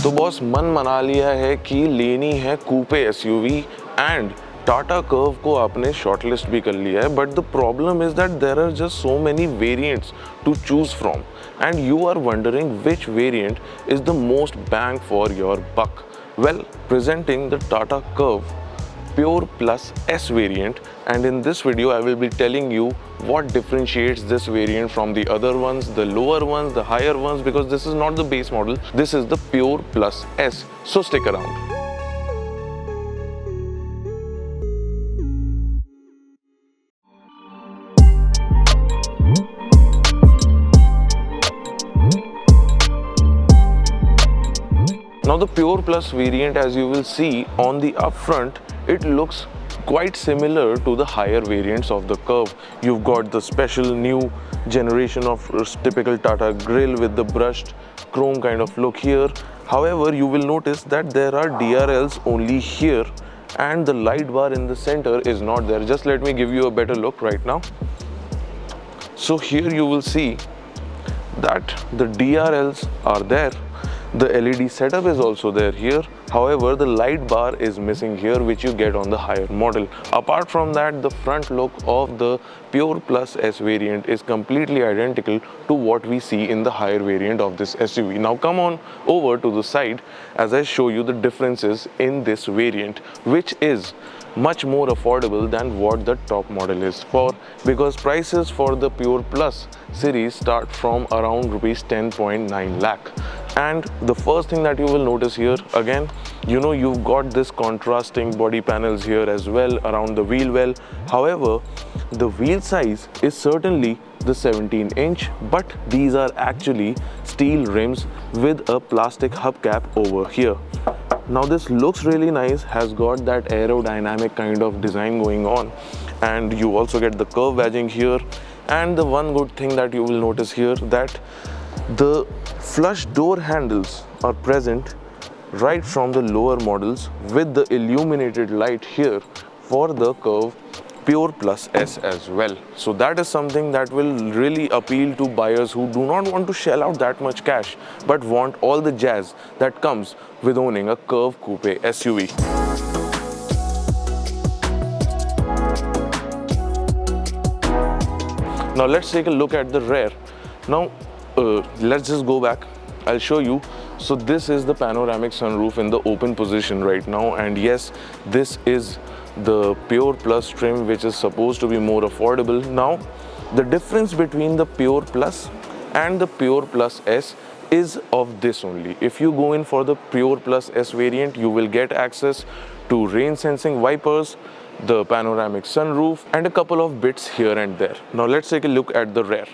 तो बॉस मन मना लिया है कि लेनी है coupe SUV and Tata Curvv को आपने शॉर्टलिस्ट भी कर लिया है, but the problem is that there are just so many variants to choose from and you are wondering which variant is the most bang for your buck. Well, presenting the Tata Curvv Pure Plus S variant, and in this video I will be telling you what differentiates this variant from the other ones, the lower ones, the higher ones, because this is not the base model, this is the Pure Plus S. So stick around. Now the Pure Plus variant, as you will see on the upfront, it looks quite similar to the higher variants of the Curvv. You've got the special new generation of typical Tata grille with the brushed chrome kind of look here. However, you will notice that there are DRLs only here and the light bar in the center is not there. Just let me give you a better look right now. So here you will see that the DRLs are there. The LED setup is also there here. However, the light bar is missing here, which you get on the higher model. Apart from that, the front look of the Pure Plus S variant is completely identical to what we see in the higher variant of this SUV. Now come on over to the side as I show you the differences in this variant, which is much more affordable than what the top model is for, because prices for the Pure Plus series start from around rupees 10.9 lakh. And the first thing that you will notice here, again, you know, you've got this contrasting body panels here as well around the wheel well. However, the wheel size is certainly the 17-inch, but these are actually steel rims with a plastic hubcap over here. Now this looks really nice, has got that aerodynamic kind of design going on, and you also get the curve badging here. And the one good thing that you will notice here, that the flush door handles are present right from the lower models with the illuminated light here for the Curvv Pure Plus S as well. So that is something that will really appeal to buyers who do not want to shell out that much cash but want all the jazz that comes with owning a Curvv Coupe SUV. Now let's take a look at the rear. Now let's just go back. I'll show you. So this is the panoramic sunroof in the open position right now, and yes, this is the Pure Plus trim, which is supposed to be more affordable. Now the difference between the Pure Plus and the Pure Plus S is of this only. If you go in for the Pure Plus S variant, you will get access to rain sensing wipers, the panoramic sunroof, and a couple of bits here and there. Now let's take a look at the rear.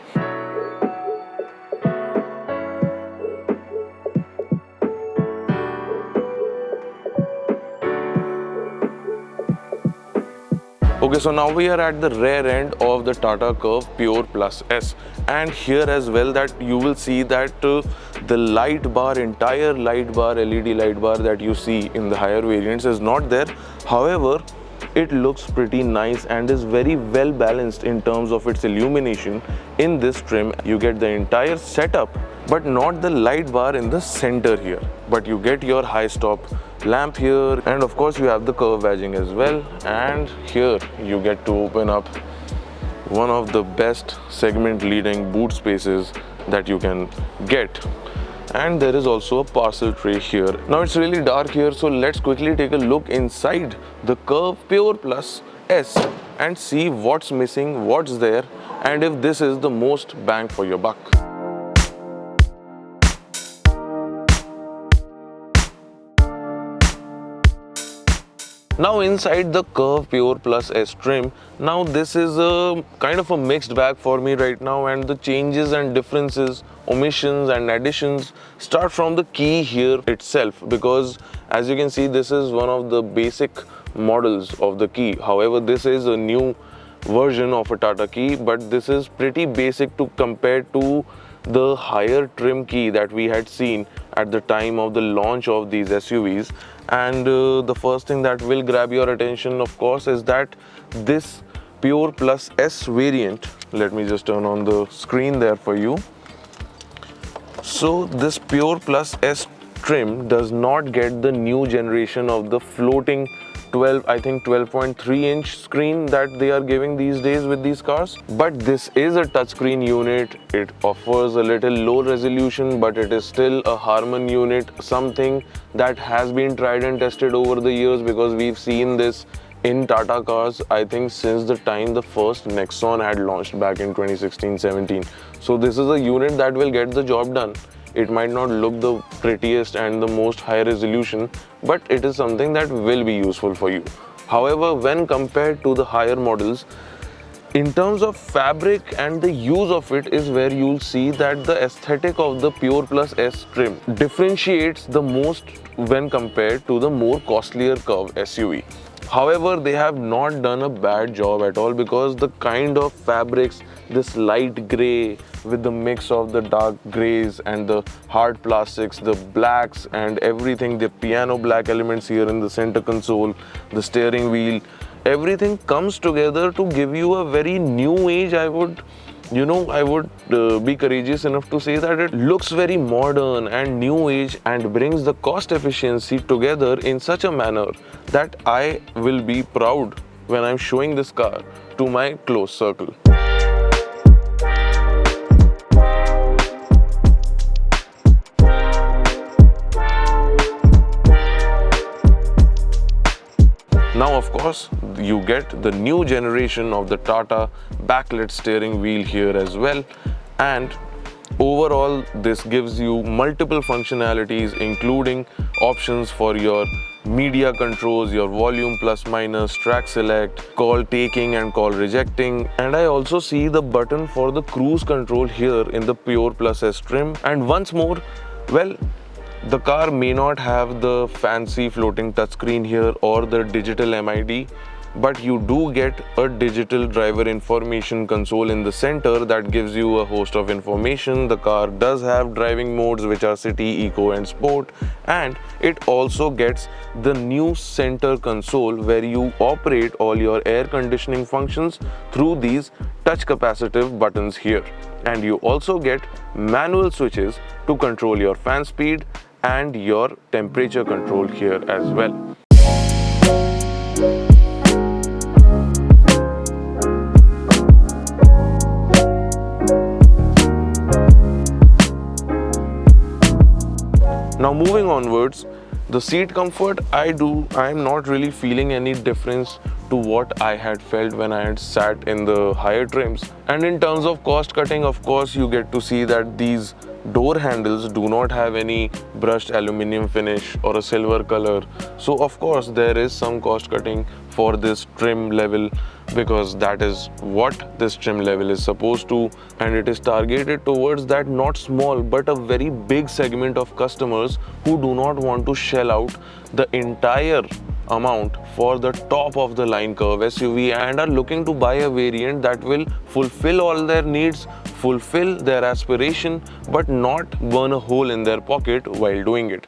Okay, so now we are at the rear end of the Tata Curvv Pure Plus S, and here as well that you will see that the light bar, entire light bar, LED light bar that you see in the higher variants is not there. However, it looks pretty nice and is very well balanced in terms of its illumination in this trim. You get the entire setup, but not the light bar in the center here, but you get your high stop lamp here, and of course you have the curve badging as well. And here you get to open up one of the best segment leading boot spaces that you can get, and there is also a parcel tray here. Now it's really dark here, so let's quickly take a look inside the Curvv Pure Plus S and see what's missing, what's there, and if this is the most bang for your buck. Now inside the Curvv Pure Plus S trim, now this is a kind of a mixed bag for me right now, and the changes and differences, omissions and additions start from the key here itself, because as you can see, this is one of the basic models of the key. However, this is a new version of a Tata key, but this is pretty basic to compare to the higher trim key that we had seen at the time of the launch of these SUVs. And the first thing that will grab your attention, of course, is that this Pure Plus S variant, let me just turn on the screen there for you. So this Pure Plus S trim does not get the new generation of the floating 12.3-inch screen that they are giving these days with these cars. But this is a touchscreen unit. It offers a little low resolution, but it is still a Harman unit, something that has been tried and tested over the years, because we've seen this in Tata cars, I think, since the time the first Nexon had launched back in 2016-17. So this is a unit that will get the job done. It might not look the prettiest and the most high resolution, but it is something that will be useful for you. However, when compared to the higher models, in terms of fabric and the use of it is where you'll see that the aesthetic of the Pure Plus S trim differentiates the most when compared to the more costlier Curvv SUV. However, they have not done a bad job at all, because the kind of fabrics, this light grey with the mix of the dark greys and the hard plastics, the blacks and everything, the piano black elements here in the center console, the steering wheel, everything comes together to give you a very new age. I would be courageous enough to say that it looks very modern and new age and brings the cost efficiency together in such a manner that I will be proud when I'm showing this car to my close circle. Now, of course, you get the new generation of the Tata backlit steering wheel here as well, and overall this gives you multiple functionalities, including options for your media controls, your volume plus minus, track select, call taking and call rejecting, and I also see the button for the cruise control here in the Pure Plus S trim. And once more, well, the car may not have the fancy floating touchscreen here or the digital MID, but you do get a digital driver information console in the center that gives you a host of information. The car does have driving modes, which are City, Eco and Sport, and it also gets the new center console where you operate all your air conditioning functions through these touch capacitive buttons here. And you also get manual switches to control your fan speed and your temperature control here as well. Now moving onwards, the seat comfort, I am not really feeling any difference to what I had felt when I had sat in the higher trims. And in terms of cost cutting, of course, you get to see that these door handles do not have any brushed aluminum finish or a silver color. So of course there is some cost cutting for this trim level, because that is what this trim level is supposed to, and it is targeted towards that not small but a very big segment of customers who do not want to shell out the entire amount for the top of the line Curvv SUV and are looking to buy a variant that will fulfill all their needs, fulfill their aspiration, but not burn a hole in their pocket while doing it.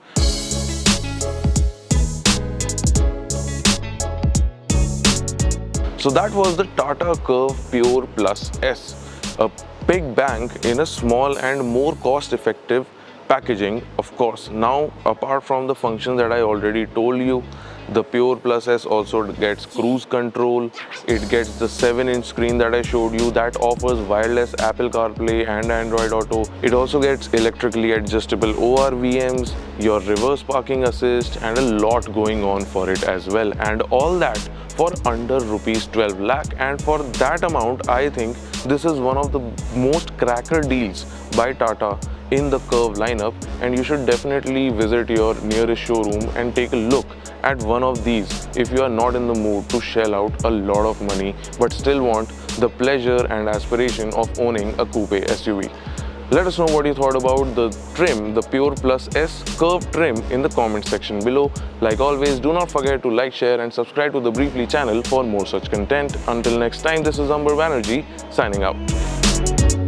So that was the Tata Curvv Pure Plus S, a big bang in a small and more cost-effective packaging. Of course, now apart from the functions that I already told you, the Pure Plus S also gets cruise control. It gets the 7-inch screen that I showed you that offers wireless Apple CarPlay and Android Auto. It also gets electrically adjustable ORVMs, your reverse parking assist, and a lot going on for it as well. And all that for under rupees 12 lakh. And for that amount, I think this is one of the most cracker deals by Tata in the Curvv lineup, and you should definitely visit your nearest showroom and take a look at one of these if you are not in the mood to shell out a lot of money but still want the pleasure and aspiration of owning a coupe SUV. Let us know what you thought about the trim, the Pure Plus S Curvv trim, in the comment section below. Like always, do not forget to like, share and subscribe to the Briefly channel for more such content. Until next time, this is Amber Banerjee signing out.